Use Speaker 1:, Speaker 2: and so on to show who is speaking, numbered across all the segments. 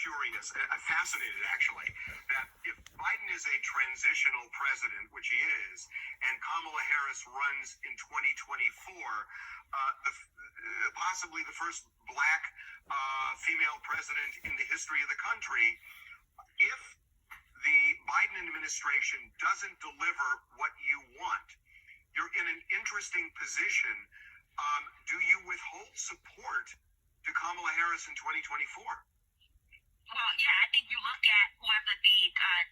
Speaker 1: curious, fascinated actually, that if Biden is a transitional president, which he is, and Kamala Harris runs in 2024, possibly the first black female president in the history of the country, if the Biden administration doesn't deliver what you want, you're in an interesting position. Do you withhold support to Kamala Harris in 2024?
Speaker 2: Well, yeah, I think you look at whoever the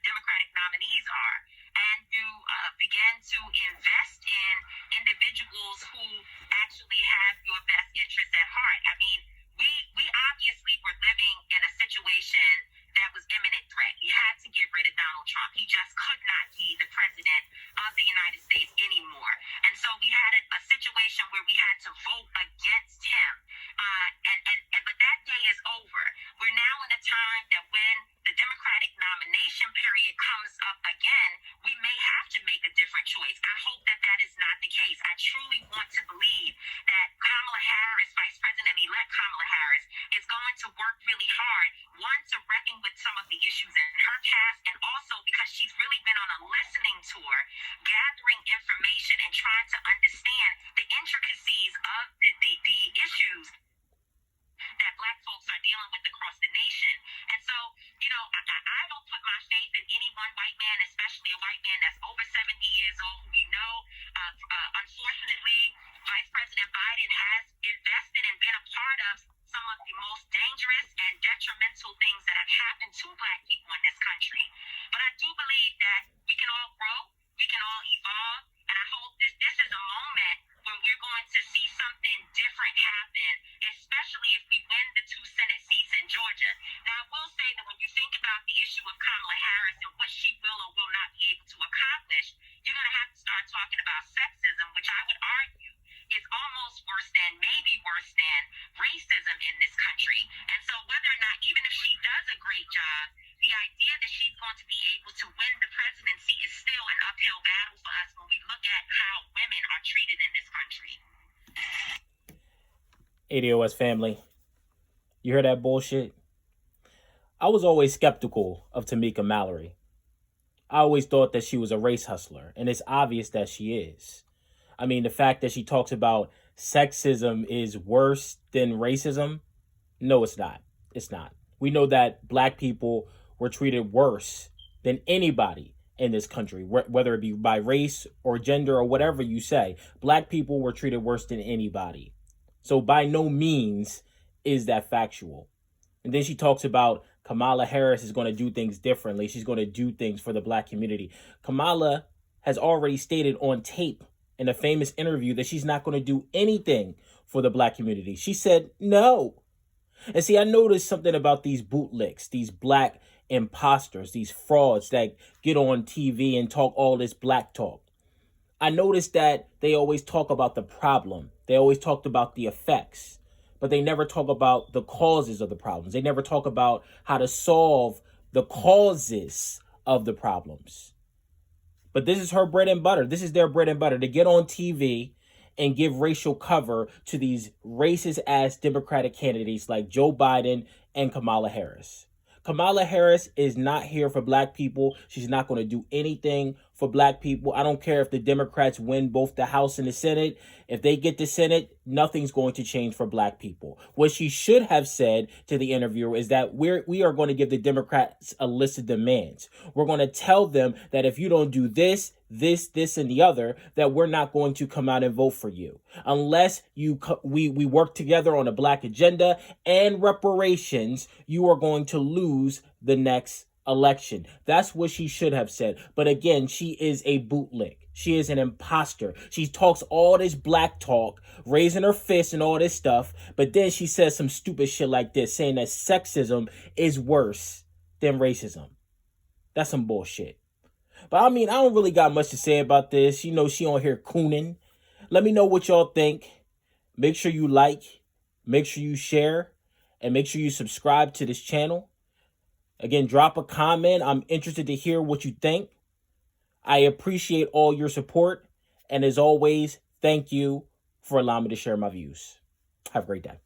Speaker 2: Democratic nominees are, and you begin to invest in individuals who actually have your best interests at heart. I mean, we obviously were living in a situation that was imminent threat. You had to get rid of Donald Trump. He just could not be the president of the United States anymore. And so we had a situation where we had to vote against him. But that day is over. We're now in a time that when the Democratic nomination period comes up again, we may have to make a different choice. I hope that that is not the case. I truly want to believe that Kamala Harris, Vice President-elect Kamala Harris, is going to work really hard, one, to reckon with some of the issues in her past, and also because she's really been on a listening tour, gathering information and trying to understand the intricacies of the issues that Black folks are dealing with across the nation. And so, I don't put my faith in any one white man, especially a white man that's over 70 years old, who we know, unfortunately, Vice President Biden has invested and been a part of some of the most dangerous and detrimental things that have happened to Black people in this country. But I do believe that we can all grow, we can all evolve, and I hope this is a moment when we're going to see something different happen, especially if we win the 2 Senate seats in Georgia. Now, I will say that when you think about the issue of Kamala Harris and what she will or will not be able to accomplish, you're going to have to start talking about sexism, which I would argue is almost worse than, maybe worse than, racism in this country. And so whether or not, even if she does a great job, the idea that she's going to be able to win the presidency is still an uphill battle for us when we look at how women are treated in this country.
Speaker 3: ADOS family, you hear that bullshit? I was always skeptical of Tamika Mallory. I always thought that she was a race hustler, and it's obvious that she is. I mean, the fact that she talks about sexism is worse than racism, no, it's not. It's not. We know that Black people were treated worse than anybody in this country, whether it be by race or gender or whatever you say. Black people were treated worse than anybody. So by no means is that factual. And then she talks about Kamala Harris is going to do things differently. She's going to do things for the Black community. Kamala has already stated on tape in a famous interview that she's not going to do anything for the Black community. She said no. And see, I noticed something about these bootlicks, these Black imposters, these frauds that get on TV and talk all this Black talk. I noticed that they always talk about the problem. They always talked about the effects, but they never talk about the causes of the problems. They never talk about how to solve the causes of the problems. But this is her bread and butter. This is their bread and butter, to get on TV and give racial cover to these racist ass Democratic candidates like Joe Biden and Kamala Harris. Kamala Harris is not here for Black people. She's not going to do anything for Black people. I don't care if the Democrats win both the House and the Senate. If they get the Senate, nothing's going to change for Black people. What she should have said to the interviewer is that we are going to give the Democrats a list of demands. We're going to tell them that if you don't do this, and the other, that we're not going to come out and vote for you unless we work together on a Black agenda and reparations. You are going to lose the next election. That's what she should have said. But again, she is a bootlick. She is an imposter. She talks all this Black talk, raising her fist and all this stuff, but then she says some stupid shit like this, saying that sexism is worse than racism. That's some bullshit. But I mean, I don't really got much to say about this. You know, she on here cooning. Let me know what y'all think. Make sure you like, make sure you share, and make sure you subscribe to this channel. Again, drop a comment. I'm interested to hear what you think. I appreciate all your support. And as always, thank you for allowing me to share my views. Have a great day.